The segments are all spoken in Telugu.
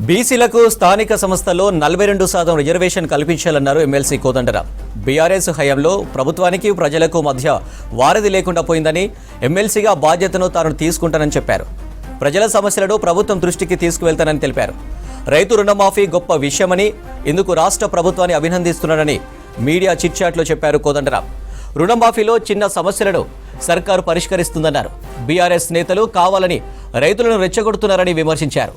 బీసీలకు స్థానిక సంస్థల్లో 42% రిజర్వేషన్ కల్పించాలన్నారు ఎమ్మెల్సీ కోదండరాం. బీఆర్ఎస్ హయాంలో ప్రభుత్వానికి ప్రజలకు మధ్య వారధి లేకుండా పోయిందని, ఎమ్మెల్సీగా బాధ్యతను తాను తీసుకుంటానని చెప్పారు. ప్రజల సమస్యలను ప్రభుత్వం దృష్టికి తీసుకువెళ్తానని తెలిపారు. రైతు రుణమాఫీ గొప్ప విషయమని, ఇందుకు రాష్ట్ర ప్రభుత్వాన్ని అభినందిస్తున్నానని మీడియా చిట్చాట్లో చెప్పారు కోదండరాం. రుణమాఫీలో చిన్న సమస్యలను సర్కారు పరిష్కరిస్తుందన్నారు. బీఆర్ఎస్ నేతలు కావాలని రైతులను రెచ్చగొడుతున్నారని విమర్శించారు.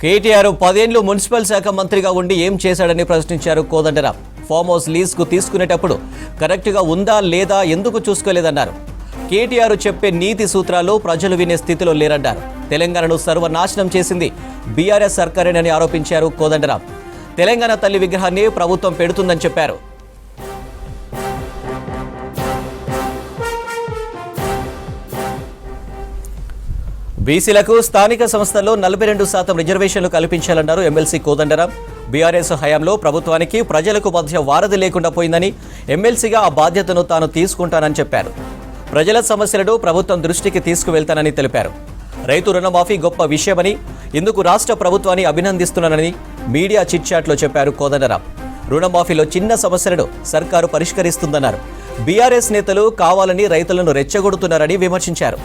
కేటీఆర్ 10 ఏళ్లు మున్సిపల్ శాఖ మంత్రిగా ఉండి ఏం చేశాడని ప్రశ్నించారు కోదండరాం. ఫామ్ హౌస్ లీజ్కు తీసుకునేటప్పుడు కరెక్ట్గా ఉందా లేదా ఎందుకు చూసుకోలేదన్నారు. కేటీఆర్ చెప్పే నీతి సూత్రాలు ప్రజలు వినే స్థితిలో లేరన్నారు. తెలంగాణను సర్వనాశనం చేసింది బీఆర్ఎస్ సర్కారేనని ఆరోపించారు కోదండరాం. తెలంగాణ తల్లి విగ్రహాన్ని ప్రభుత్వం పెడుతుందని చెప్పారు. బీసీలకు స్థానిక సంస్థల్లో 42% రిజర్వేషన్లు కల్పించాలన్నారు ఎమ్మెల్సీ కోదండరాం. బీఆర్ఎస్ హయాంలో ప్రభుత్వానికి ప్రజలకు మధ్య వారధి లేకుండా పోయిందని, ఎమ్మెల్సీగా ఆ బాధ్యతను తాను తీసుకుంటానని చెప్పారు. ప్రజల సమస్యలను ప్రభుత్వం దృష్టికి తీసుకువెళ్తానని తెలిపారు. రైతు రుణమాఫీ గొప్ప విషయమని, ఇందుకు రాష్ట్ర ప్రభుత్వాన్ని అభినందిస్తున్నానని మీడియా చిట్చాట్లో చెప్పారు కోదండరాం. రుణమాఫీలో చిన్న సమస్యలను సర్కారు పరిష్కరిస్తుందన్నారు. బీఆర్ఎస్ నేతలు కావాలని రైతులను రెచ్చగొడుతున్నారని విమర్శించారు.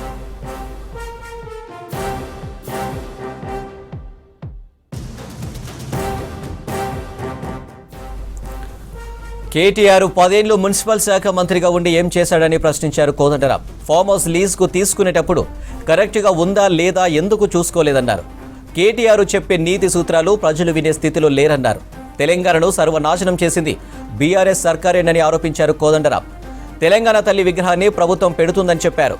కేటీఆర్ 10 ఏళ్లు మున్సిపల్ శాఖ మంత్రిగా ఉండి ఏం చేశాడని ప్రశ్నించారు కోదండరాం. ఫామ్ హౌస్ లీజ్కు తీసుకునేటప్పుడు కరెక్ట్గా ఉందా లేదా ఎందుకు చూసుకోలేదన్నారు. కేటీఆర్ చెప్పే నీతి సూత్రాలు ప్రజలు వినే స్థితిలో లేరన్నారు. తెలంగాణను సర్వనాశనం చేసింది బీఆర్ఎస్ సర్కారేనని ఆరోపించారు కోదండరాం. తెలంగాణ తల్లి విగ్రహాన్ని ప్రభుత్వం పెడుతుందని చెప్పారు.